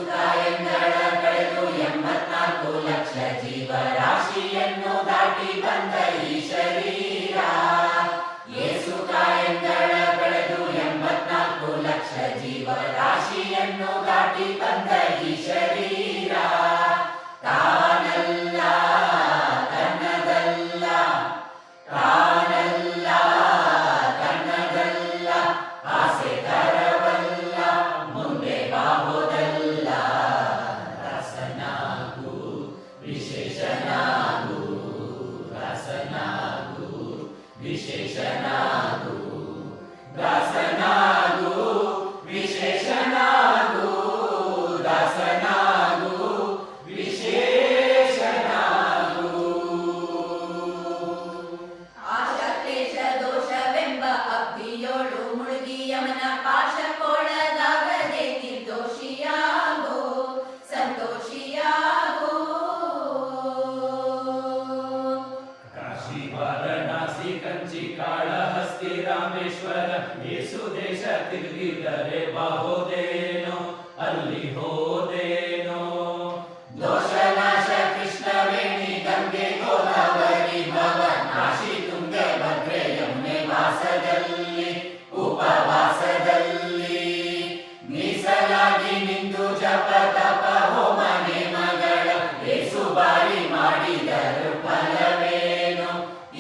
ಕಾಯಂಗಳ ಕಳೆದು 84 ಲಕ್ಷ ಜೀವರಾಶಿಯನ್ನು ದಾಟಿ ಬಂದ ಈ ಶರೀರ. ಯೇಸು ಕಾಯಂಗಳ ಕಳೆದು 84 ಲಕ್ಷ ಜೀವರಾಶಿಯನ್ನು ದಾಟಿ ಬಂದ ಈ ಶರೀರ. ತಾನಲ್ಲ ತನ್ನದಲ್ಲ, ತಾನಲ್ಲ ತನ್ನದಲ್ಲ, ಆಸೆ ತರವಲ್ಲ, ಮುಂದೆ ಬಾಹುದಲ್ಲ. ದಾಸನಾಗು ವಿಶೇಷನಾಗು, ದಾಸನಾಗು ವಿಶೇಷನಾಗು, ದಾಸನಾಗು ವಿಶೇಷನಾಗು, ದಾಸನಾಗು ವಿಶೇಷನಾಗು. ಆಶಕ್ಲೇಶ ದೋಷವೆಂಬ ಅಗ್ನಿಯೋಳು ಮುಳುಗಿ ಯಮನ ಪಾಶಕ್ಕೊಳಗಾಗದೆ ನಿರ್ದೋಷಿಯಾಗೋ, ಸಂತೋಷಿಯಾಗೋ. ಕಾಶಿ ವಾರಣಾಸಿ ಕಂಚಿ ಕಾಳಹಸ್ತಿ ರಾಮೇಶ್ವರ ಯೇಸು ದೇಶ ತಿರುಗಿದರೆ ಬಾಹೋದೇನೋ, ಅಲ್ಲಿ ಹೋದೇನೋ. ದೋಷನಾಶ ಕೃಷ್ಣವೇಣಿ ಗಂಗೆ ಗೋದಾವರಿ ಭವ ಕಾಶಿ ತುಂಗೆ ಭದ್ರೆ ಯಮುನೆ ವಾಸದಲ್ಲಿ ಉಪವಾಸದಲ್ಲಿ ಮೀಸಲಾಗಿ ನಿಂತು ಜಪ ತಪ ಹೋಮ ನೇಮಗಳ ಏಸು ಬಾರಿ ಮಾಡಿದರು ಫಲವೇನು,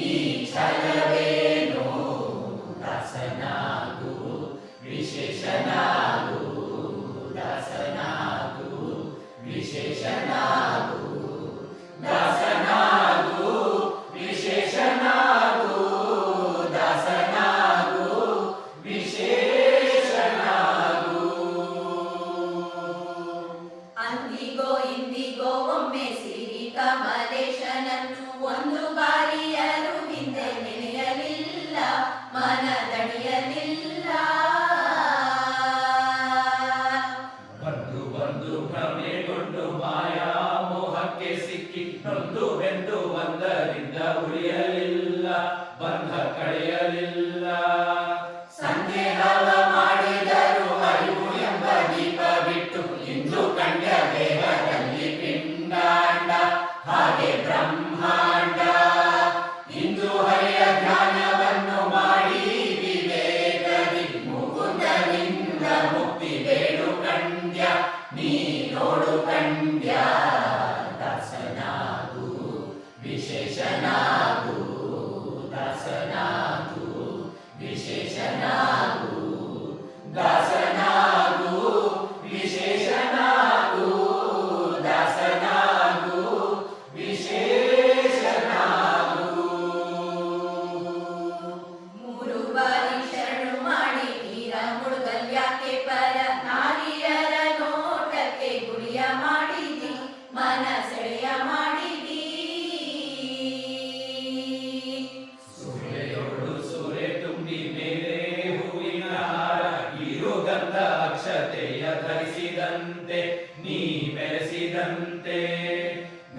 ಈ ಛಲವೇನು. ದಾಸನಾಗು ವಿಶೇಷನಾಗು, ದಾಸನಾಗು ವಿಶೇಷನಾಗು, ದಾಸನಾಗು ವಿಶೇಷನಾಗು, ದಾಸನಾಗು ವಿಶೇಷನಾಗು. ಅಂದಿಗೋ ಇಂದಿಗೋ ಒಮ್ಮೆ ಸಿರಿ ಕಮಲೇಶನನ್ನು ಒಂದು ಬಾರಿಯರು ಹಿಂದೆ ನೆನೆಯಲಿಲ್ಲ, ಮನದಣಿಯಲಿಲ್ಲ. ಬಂದು ಬಂದು ಭ್ರಮೆಗೊಂಡು ಮಾಯಾ ಮೋಹಕ್ಕೆ ಸಿಕ್ಕಿ ನೊಂದು ಬೆಂದು ಒಂದರಿಂದ ಉಳಿಯಲಿಲ್ಲ, ಬಂಧ ಕಳೆಯಲಿಲ್ಲ. ಸಂದೇಹವ ಮಾಡಿದರು ಅರಿವು ಎಂಬ ದೀಪ ಬಿಟ್ಟು ಇಂದು ಕಂಡ ದೇಹದಲ್ಲಿ ಪಿಂಡಾಂಡ, ಹಾಗೆ ಬ್ರಹ್ಮಾಂಡ. ಇಂದು ಹರಿಯ ಧ್ಯಾನವನ್ನು ಮಾಡಿ ವಿವೇಕದಿ ಮುಕುಂದನಿಂದ ಮುಕ್ತಿ ಬೇಡು ಕಂಡ್ಯ, ನೀ ನೋಡು ಕಂಡ್ಯ. ದಾಸನಾಗು ವಿಶೇಷನಾಗು, ದಾಸನಾಗು ವಿಶೇಷನಾಗು, ದಾಸನಾಗು ವಿಶೇಷನಾಗು, ದಾಸನಾಗು ವಿಶೇಷನಾಗು. ಮೂರು ಬಾರಿ ಶರಣು ಮಾಡಿ ನೀರ ಮುಳುಗಲ್ಯಾಕೆ ಪರ ನಾರಿಯರ ನೋಟಕ್ಕೆ ಗುರಿಯ ಮಾಡಿದಿ, ಮನ ಸೆಳೆಯ ಮಾಡಿದಿ. ಸೂರ್ಯೋಡು ಸೂರೆ ತುಂಬಿ ಮೇಲೆ ಹೂವಿನ ಹಾರ ಇರುಗಂಧ ಅಕ್ಷತೆಯ ಧರಿಸಿದಂತೆ ನೀ ಮೆರೆಸಿದಂತೆ.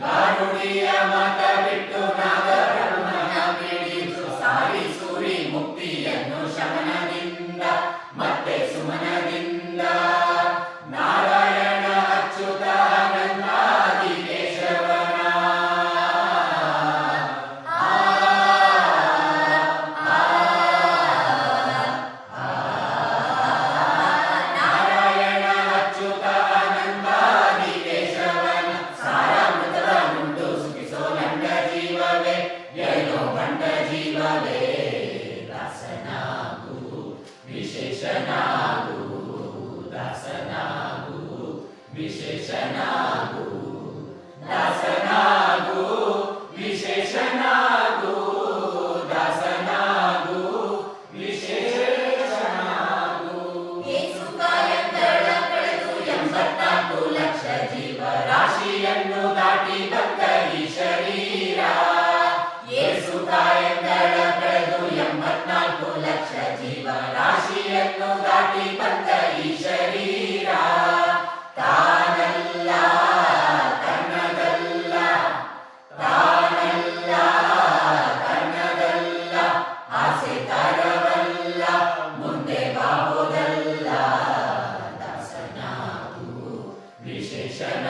ಗಾರುಡಿಯ ಮಾತ ಬಿಟ್ಟು ನಾಗಬ್ರಹ್ಮನ ಬಿಡಿದು ಸಾರಿ ಸೂರಿ ಮುಕ್ತಿಯನ್ನು ಶಮನದಿಂದ ಮತ್ತೆ ಸುಮನದಿಂದ. ನಾರಾಯಣ ಅಚ್ಯುತ ಅನಂತಾದಿ ಕೇಶವನ ನಾರಾಯಣ ಅಚ್ಯುತ ಅನಂತಾದಿ ಕೇಶವನ ಸಾರಾಮೃತವ ನುಂಡು ಸುಖಿಸೋ ನಂಡ ಜೀವವೇ, ಏನೋ ಬಂಡ ಜೀವವೇ. ದಾಸನಾಗು ವಿಶೇಷನಾಗು, ದಾಸನಾಗು ವಿಶೇಷನಾಗು, ದಾಸನಾಗು ವಿಶೇಷನಾಗು, ದಾಸನಾಗು ವಿಶೇಷನಾಗು. ಯೇಸು ಕಾಯಂಗಳ ಕಳೆದು 84 ಲಕ್ಷ ಜೀವರಾಶಿಯನ್ನು ದಾಟಿ ಬಂದ ಈ ಶರೀರ. ಯೇಸು ಕಾಯಂಗಳ ಕಳೆದು 84 ಲಕ್ಷ ಜೀವರಾಶಿಯನ್ನು ದಾಟಿ ಬಂದ ಈ ಶರೀರ. ತಾನಲ್ಲ ಶಿಕ್ಷಣ